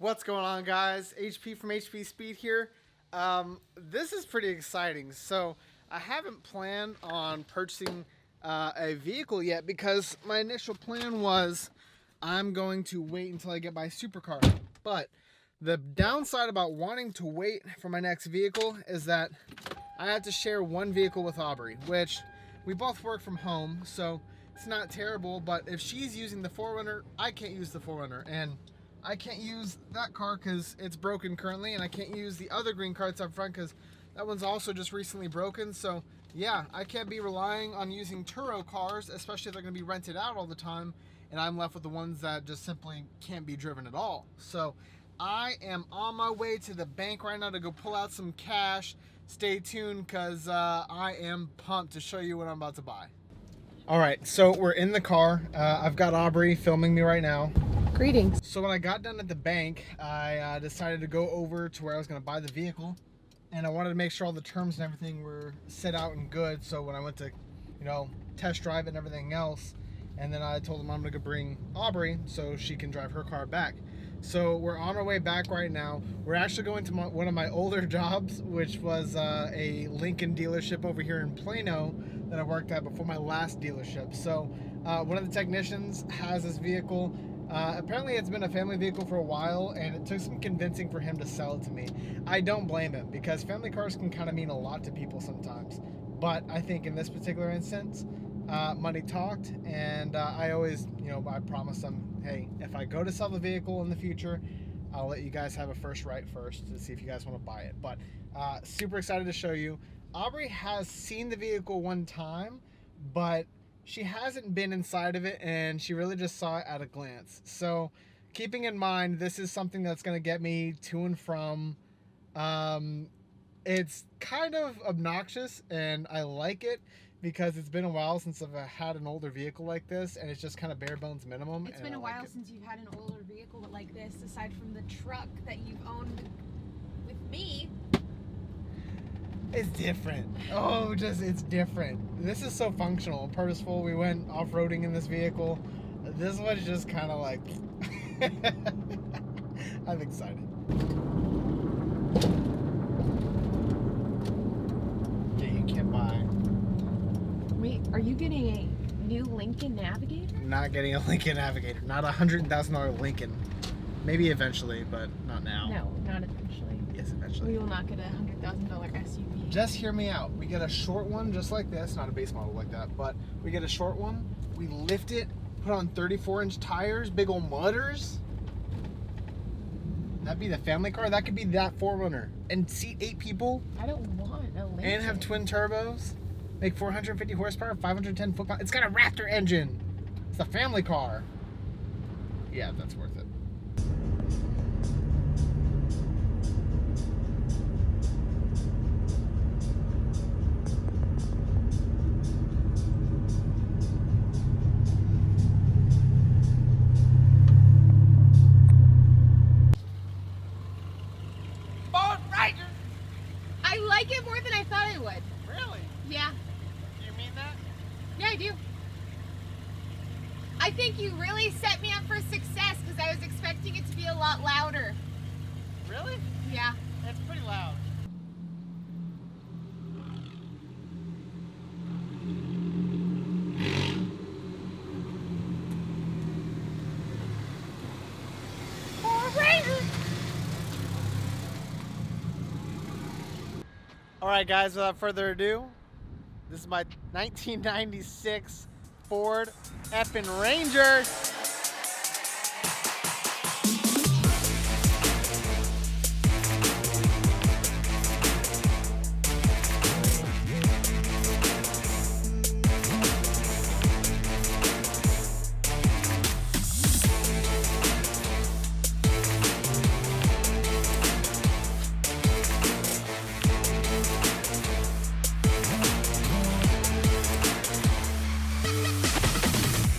What's going on, guys? HP from HPSpeed here. This is pretty exciting. So I haven't planned on purchasing a vehicle yet because my initial plan was I'm going to wait until I get my supercar. But the downside about wanting to wait for my next vehicle is that I have to share one vehicle with Aubrey, which we both work from home, so it's not terrible. But if she's using the 4Runner, I can't use the 4Runner, and I can't use that car because it's broken currently, and I can't use the other green car that's up front because that one's also just recently broken. So yeah, I can't be relying on using Turo cars, especially if they're going to be rented out all the time, and I'm left with the ones that just simply can't be driven at all. So I am on my way to the bank right now to go pull out some cash. Stay tuned because I am pumped to show you what I'm about to buy. All right, so we're in the car. I've got Aubrey filming me right now. Greetings. So when I got done at the bank, I decided to go over to where I was going to buy the vehicle, and I wanted to make sure all the terms and everything were set out and good. So when I went to, test drive it and everything else, and then I told them I'm going to go bring Aubrey so she can drive her car back. So we're on our way back right now. We're actually going to one of my older jobs, which was a Lincoln dealership over here in Plano that I worked at before my last dealership. So one of the technicians has this vehicle. Apparently it's been a family vehicle for a while, and it took some convincing for him to sell it to me. I don't blame him because family cars can kind of mean a lot to people sometimes. But I think in this particular instance, money talked, and I always, I promised them, hey, if I go to sell the vehicle in the future, I'll let you guys have a first to see if you guys want to buy it. But super excited to show you. Aubrey has seen the vehicle one time, but she hasn't been inside of it, and she really just saw it at a glance. So keeping in mind, this is something that's going to get me to and from. It's kind of obnoxious, and I like it because it's been a while since I've had an older vehicle like this, and it's just kind of bare bones minimum. It's been a while since you've had an older vehicle like this, aside from the truck that you've owned with me. It's different. Oh, it's different. This is so functional and purposeful. We went off-roading in this vehicle. This one's just kind of like... I'm excited. Yeah, you can't buy. Wait, are you getting a new Lincoln Navigator? Not getting a Lincoln Navigator. Not a $100,000 Lincoln. Maybe eventually, but not now. No, not eventually. Yes, eventually. We will not get a $100,000 SUV. Just hear me out. We get a short one just like this, not a base model like that, but we get a short one, we lift it, put on 34-inch tires, big old mudders. That'd be the family car. That could be that 4Runner and seat 8 people. I don't want a Lincoln. And have twin turbos, make 450 horsepower, 510 foot-pounds. It's got a Raptor engine. It's a family car. Yeah, that's worth it. I like it more than I thought I would. Really? Yeah. Do you mean that? Yeah, I do. I think you really set me up for success because I was expecting it to be a lot louder. Really? Yeah. It's pretty loud. All right, guys, without further ado, this is my 1996 Ford effing Ranger.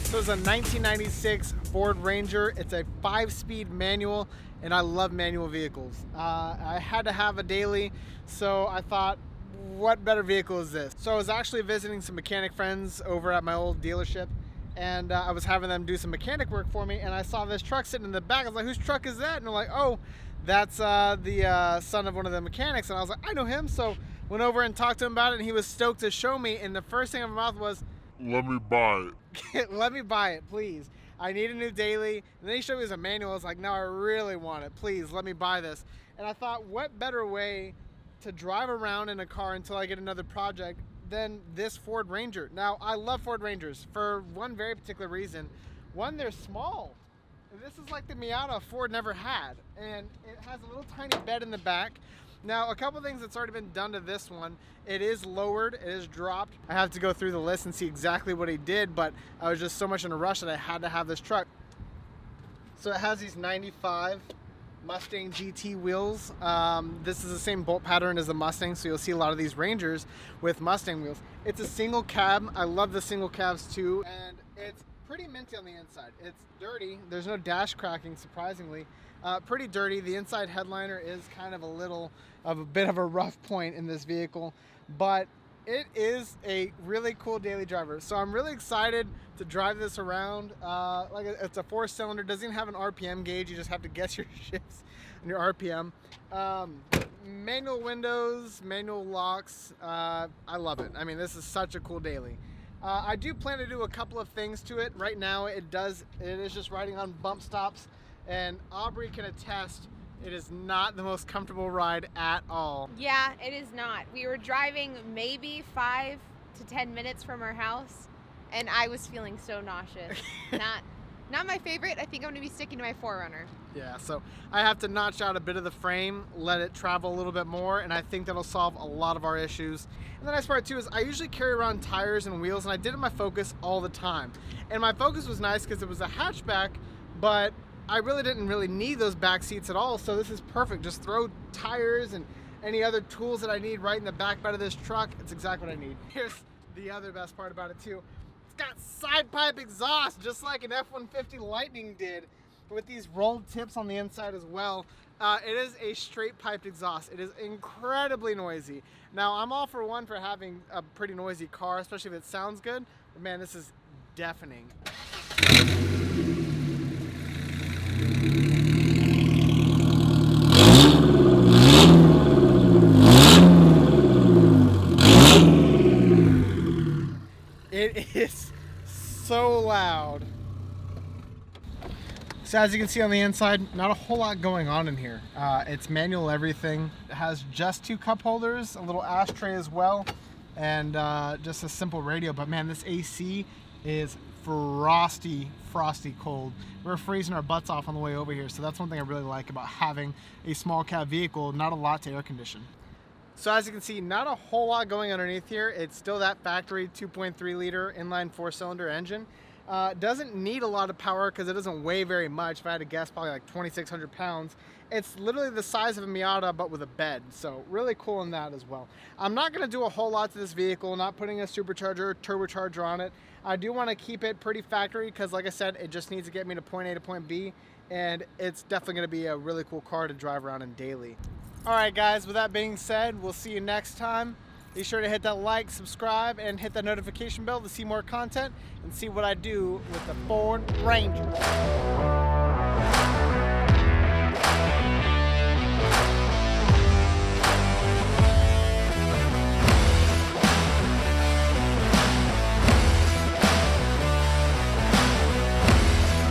This is a 1996 Ford Ranger. It's a 5-speed manual, and I love manual vehicles. I had to have a daily, so I thought, what better vehicle is this? So I was actually visiting some mechanic friends over at my old dealership, and I was having them do some mechanic work for me, and I saw this truck sitting in the back. I was like, whose truck is that? And they're like, oh, that's the son of one of the mechanics. And I was like, I know him. So went over and talked to him about it, and he was stoked to show me, and the first thing in my mouth was, let me buy it. let me buy it, please. I need a new daily. And then he showed me as a manual. I was like, no, I really want it. Please, let me buy this. And I thought, what better way to drive around in a car until I get another project than this Ford Ranger. Now, I love Ford Rangers for one very particular reason. One, they're small. This is like the Miata Ford never had. And it has a little tiny bed in the back. Now, a couple things that's already been done to this one. It is lowered, it is dropped. I have to go through the list and see exactly what he did, but I was just so much in a rush that I had to have this truck. So it has these 95 Mustang GT wheels. This is the same bolt pattern as the Mustang, so you'll see a lot of these Rangers with Mustang wheels. It's a single cab. I love the single cabs too, and it's pretty minty on the inside. It's dirty. There's no dash cracking, surprisingly. Pretty dirty. The inside headliner is kind of a bit of a rough point in this vehicle, but it is a really cool daily driver. So I'm really excited to drive this around. It's a 4-cylinder, doesn't even have an RPM gauge. You just have to guess your shifts and your RPM. Manual windows, manual locks. I love it. I mean, this is such a cool daily. I do plan to do a couple of things to it. Right now it is just riding on bump stops, and Aubrey can attest it is not the most comfortable ride at all. Yeah, it is not. We were driving maybe 5 to 10 minutes from our house, and I was feeling so nauseous. Not my favorite. I think I'm gonna be sticking to my 4Runner. Yeah, so I have to notch out a bit of the frame, let it travel a little bit more, and I think that'll solve a lot of our issues. And the nice part too is I usually carry around tires and wheels, and I did it in my Focus all the time. And my Focus was nice because it was a hatchback, but I really didn't need those back seats at all, so this is perfect. Just throw tires and any other tools that I need right in the back bed of this truck. It's exactly what I need. Here's the other best part about it too. It's got side pipe exhaust, just like an F-150 Lightning did, with these rolled tips on the inside as well. It is a straight piped exhaust. It is incredibly noisy. Now, I'm all for one for having a pretty noisy car, especially if it sounds good, but man, this is deafening. It is so loud. So as you can see on the inside, not a whole lot going on in here. It's manual everything. It has just 2 cup holders, a little ashtray as well, and just a simple radio. But man, this AC is frosty cold. We're freezing our butts off on the way over here, so that's one thing I really like about having a small cab vehicle, not a lot to air condition. So as you can see, not a whole lot going underneath here. It's still that factory 2.3 liter inline 4-cylinder engine. Doesn't need a lot of power because it doesn't weigh very much. If I had to guess, probably like 2,600 pounds. It's literally the size of a Miata, but with a bed. So really cool in that as well. I'm not going to do a whole lot to this vehicle, not putting a supercharger or turbocharger on it. I do want to keep it pretty factory because, like I said, it just needs to get me to point A to point B. And it's definitely going to be a really cool car to drive around in daily. All right, guys, with that being said, we'll see you next time. Be sure to hit that like, subscribe, and hit that notification bell to see more content and see what I do with the Ford Ranger.